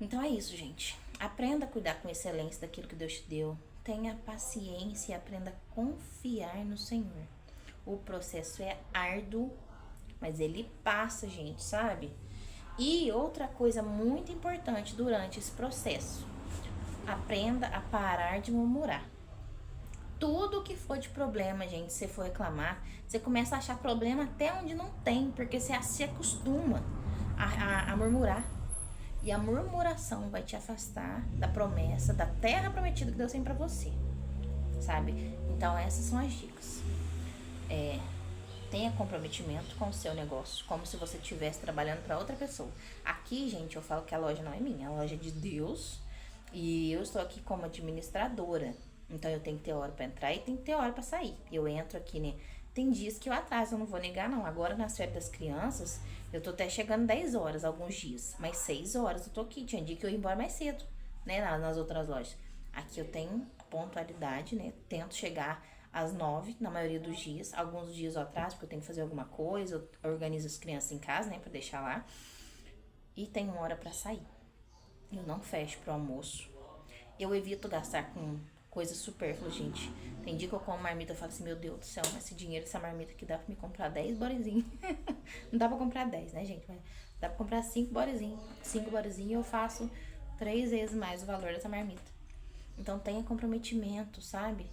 Então é isso, gente. Aprenda a cuidar com excelência daquilo que Deus te deu. Tenha paciência e aprenda a confiar no Senhor. O processo é árduo, mas ele passa, gente, sabe? E outra coisa muito importante durante esse processo: aprenda a parar de murmurar. Tudo que for de problema, gente, você for reclamar, você começa a achar problema até onde não tem, porque você se acostuma a murmurar. E a murmuração vai te afastar da promessa, da terra prometida que Deus tem pra você, sabe? Então essas são as dicas. Tenha comprometimento com o seu negócio, como se você estivesse trabalhando para outra pessoa. Aqui, gente, eu falo que a loja não é minha, a loja é de Deus. E eu estou aqui como administradora. Então eu tenho que ter hora para entrar e tenho que ter hora para sair. Eu entro aqui, né? Tem dias que eu atraso, eu não vou negar não. Agora nas férias das crianças, eu tô até chegando 10 horas alguns dias. Mas 6 horas eu tô aqui. Tinha dia que eu ia embora mais cedo, né? Nas outras lojas. Aqui eu tenho pontualidade, né? Tento chegar às 9 na maioria dos dias. Alguns dias eu atraso porque eu tenho que fazer alguma coisa. Eu organizo as crianças em casa, né? Pra deixar lá. E tenho uma hora pra sair. Eu não fecho pro almoço. Eu evito gastar coisa supérflua, gente. Tem dia que eu como marmita e falo assim, meu Deus do céu, mas esse dinheiro, essa marmita aqui dá pra me comprar 10 bodezinhos. Não dá pra comprar 10, né, gente? Mas dá pra comprar 5 bodezinhos. 5 bodezinhos eu faço 3 vezes mais o valor dessa marmita. Então tenha comprometimento, sabe?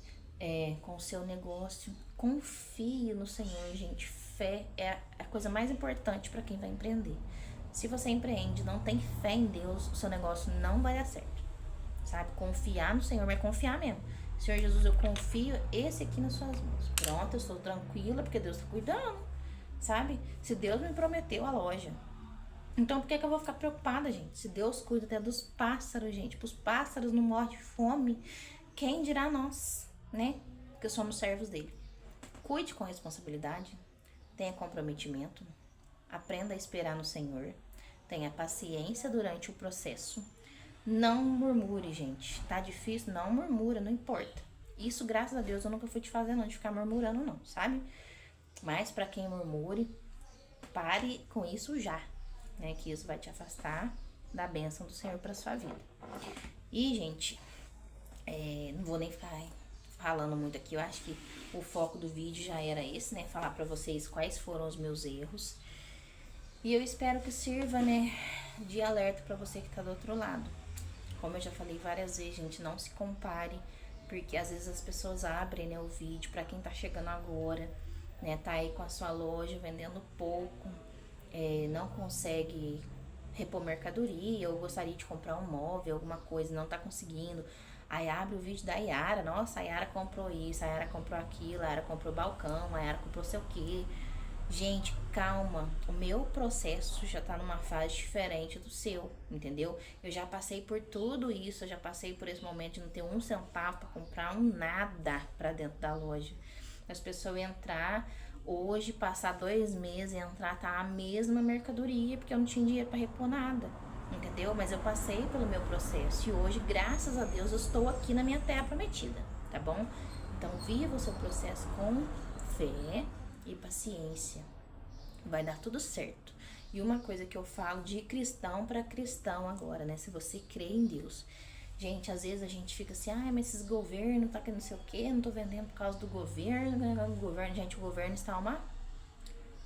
Com o seu negócio. Confie no Senhor, gente. Fé é a coisa mais importante para quem vai empreender. Se você empreende, não tem fé em Deus, o seu negócio não vai dar certo. Sabe? Confiar no Senhor, mas confiar mesmo. Senhor Jesus, eu confio esse aqui nas suas mãos. Pronto, eu estou tranquila porque Deus está cuidando. Sabe? Se Deus me prometeu a loja, então por que eu vou ficar preocupada, gente? Se Deus cuida até dos pássaros, gente. Os pássaros não morrem de fome. Quem dirá nós, né? Porque somos servos dele. Cuide com responsabilidade. Tenha comprometimento. Aprenda a esperar no Senhor. Tenha paciência durante o processo. Não murmure, gente. Tá difícil? Não murmura, não importa. Isso, graças a Deus, eu nunca fui te fazer não, de ficar murmurando não, sabe? Mas pra quem murmure, pare com isso já, né? Que isso vai te afastar da bênção do Senhor pra sua vida. E, gente, não vou nem ficar falando muito aqui. Eu acho que o foco do vídeo já era esse, né? Falar pra vocês quais foram os meus erros. E eu espero que sirva, né, de alerta pra você que tá do outro lado. Como eu já falei várias vezes, gente, não se compare, porque às vezes as pessoas abrem, né, o vídeo pra quem tá chegando agora, né, tá aí com a sua loja vendendo pouco, não consegue repor mercadoria, ou gostaria de comprar um móvel, alguma coisa, não tá conseguindo. Aí abre o vídeo da Yara, nossa, a Yara comprou isso, a Yara comprou aquilo, a Yara comprou balcão, a Yara comprou sei o quê. Gente, calma, o meu processo já tá numa fase diferente do seu, entendeu? Eu já passei por tudo isso, eu já passei por esse momento de não ter um centavo pra comprar um nada pra dentro da loja. As pessoas entrar hoje, passar 2 meses e entrar, tá a mesma mercadoria, porque eu não tinha dinheiro pra repor nada, entendeu? Mas eu passei pelo meu processo e hoje, graças a Deus, eu estou aqui na minha terra prometida, tá bom? Então, viva o seu processo com fé e paciência. Vai dar tudo certo. E uma coisa que eu falo de cristão para cristão agora, né? Se você crê em Deus. Gente, às vezes a gente fica assim, mas esses governos tá que não sei o quê, não tô vendendo por causa do governo, gente, o governo está uma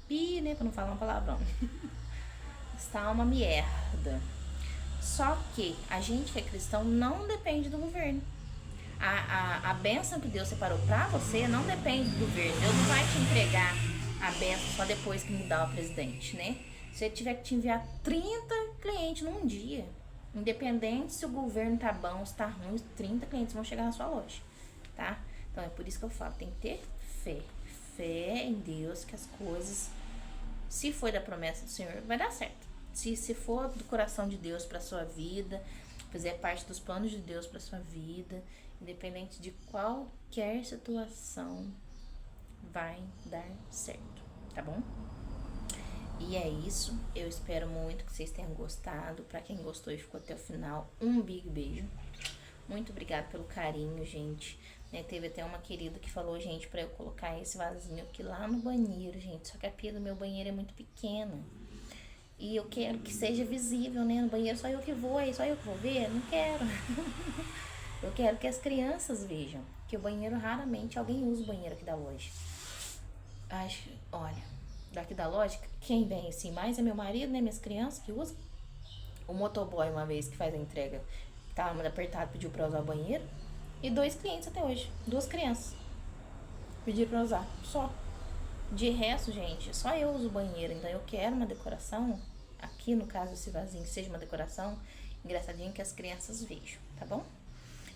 né? Pra não falar uma palavrão. Está uma merda. Só que a gente que é cristão não depende do governo. A bênção que Deus separou pra você não depende do governo. Deus não vai te entregar a bênção só depois que mudar o presidente, né? Se ele tiver que te enviar 30 clientes num dia, independente se o governo tá bom, se tá ruim, 30 clientes vão chegar na sua loja, tá? Então é por isso que eu falo, tem que ter fé. Fé em Deus que as coisas, se for da promessa do Senhor, vai dar certo. Se for do coração de Deus pra sua vida, fazer parte dos planos de Deus pra sua vida, independente de qualquer situação, vai dar certo, tá bom? E é isso, eu espero muito que vocês tenham gostado. Pra quem gostou e ficou até o final, um big beijo. Muito obrigada pelo carinho, gente. Né, teve até uma querida que falou, gente, pra eu colocar esse vasinho aqui lá no banheiro, gente. Só que a pia do meu banheiro é muito pequena. E eu quero que seja visível, né? No banheiro só eu que vou, só eu que vou ver? Não quero. Eu quero que as crianças vejam. Que o banheiro, raramente alguém usa o banheiro aqui da loja. Olha, daqui da loja, quem vem assim mais é meu marido, né? Minhas crianças que usam. O motoboy, uma vez que faz a entrega, tava muito apertado, pediu pra usar o banheiro. E 2 clientes até hoje. 2 crianças pediram pra usar. Só. De resto, gente, só eu uso o banheiro. Então eu quero uma decoração. Aqui, no caso, esse vasinho seja uma decoração engraçadinha que as crianças vejam, tá bom?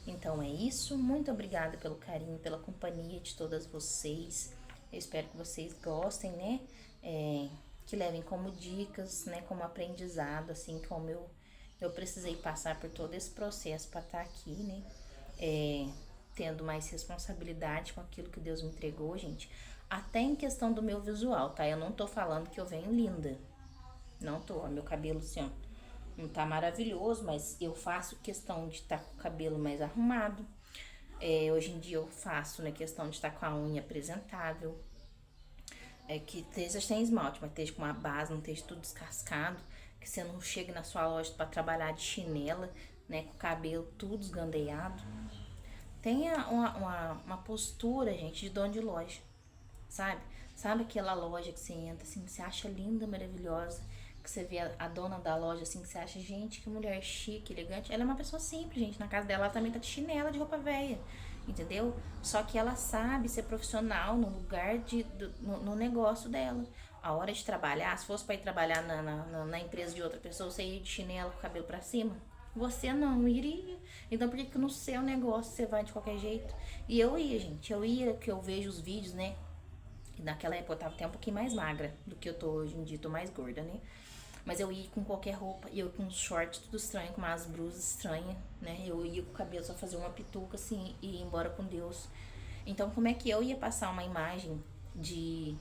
Então é isso. Muito obrigada pelo carinho, pela companhia de todas vocês. Eu espero que vocês gostem, né? Que levem como dicas, né? Como aprendizado, assim como eu precisei passar por todo esse processo para estar aqui, né? Tendo mais responsabilidade com aquilo que Deus me entregou, gente. Até em questão do meu visual, tá? Eu não tô falando que eu venho linda. Não tô. Meu cabelo, assim, ó, não tá maravilhoso, mas eu faço questão de estar com o cabelo mais arrumado. Hoje em dia eu faço, né, questão de estar com a unha apresentável. Que esteja sem esmalte, mas esteja com uma base, não esteja tudo descascado. Que você não chegue na sua loja para trabalhar de chinela, né, com o cabelo tudo esgandeiado. Tenha uma postura, gente, de dono de loja, sabe? Sabe aquela loja que você entra, assim, que você acha linda, maravilhosa, que você vê a dona da loja, assim, que você acha, gente, que mulher chique, elegante. Ela é uma pessoa simples, gente. Na casa dela ela também tá de chinela, de roupa velha, entendeu? Só que ela sabe ser profissional no lugar no negócio dela. A hora de trabalhar, se fosse pra ir trabalhar na empresa de outra pessoa, você ia de chinelo com o cabelo pra cima? Você não iria. Então por que no seu negócio você vai de qualquer jeito? E eu ia, gente. Eu ia, que eu vejo os vídeos, né? E naquela época eu tava até um pouquinho mais magra do que eu tô hoje em dia, tô mais gorda, né? Mas eu ia com qualquer roupa, e eu com uns shorts tudo estranho, com umas blusas estranhas, né? Eu ia com o cabelo só fazer uma pituca assim e ir embora com Deus. Então como é que eu ia passar uma imagem de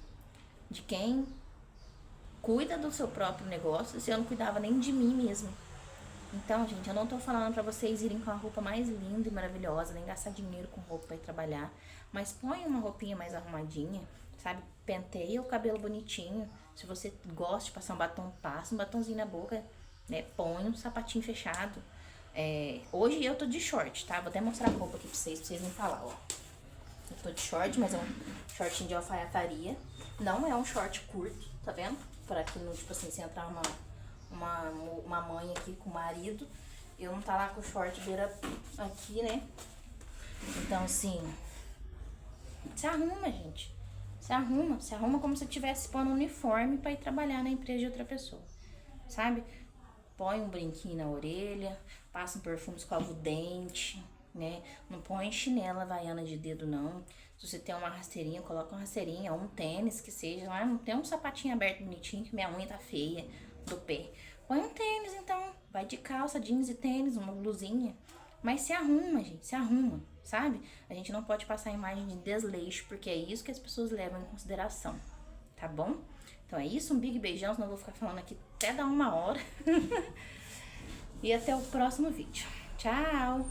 quem cuida do seu próprio negócio se eu não cuidava nem de mim mesmo? Então, gente, eu não tô falando pra vocês irem com a roupa mais linda e maravilhosa, nem gastar dinheiro com roupa pra ir trabalhar. Mas põe uma roupinha mais arrumadinha, sabe? Penteia o cabelo bonitinho. Se você gosta de passar um batom, passa um batomzinho na boca, né? Põe um sapatinho fechado. Hoje eu tô de short, tá? Vou até mostrar a roupa aqui pra vocês me falar, ó. Eu tô de short, mas é um shortinho de alfaiataria. Não é um short curto, tá vendo? Pra que, não, tipo assim, se entrar uma mãe aqui com o marido, eu não tá lá com o short beira aqui, né? Então, assim, se arruma, gente. Se arruma como se tivesse pondo um uniforme pra ir trabalhar na empresa de outra pessoa, sabe? Põe um brinquinho na orelha, passa um perfume, escova o dente, né? Não põe chinela havaiana de dedo, não. Se você tem uma rasteirinha, coloca uma rasteirinha, ou um tênis que seja. Lá não tem um sapatinho aberto bonitinho, que minha unha tá feia do pé. Põe um tênis, então. Vai de calça, jeans e tênis, uma blusinha. Mas se arruma, gente, se arruma, sabe? A gente não pode passar a imagem de desleixo, porque é isso que as pessoas levam em consideração, tá bom? Então é isso, um big beijão, senão eu vou ficar falando aqui até dar 1 hora. E até o próximo vídeo. Tchau!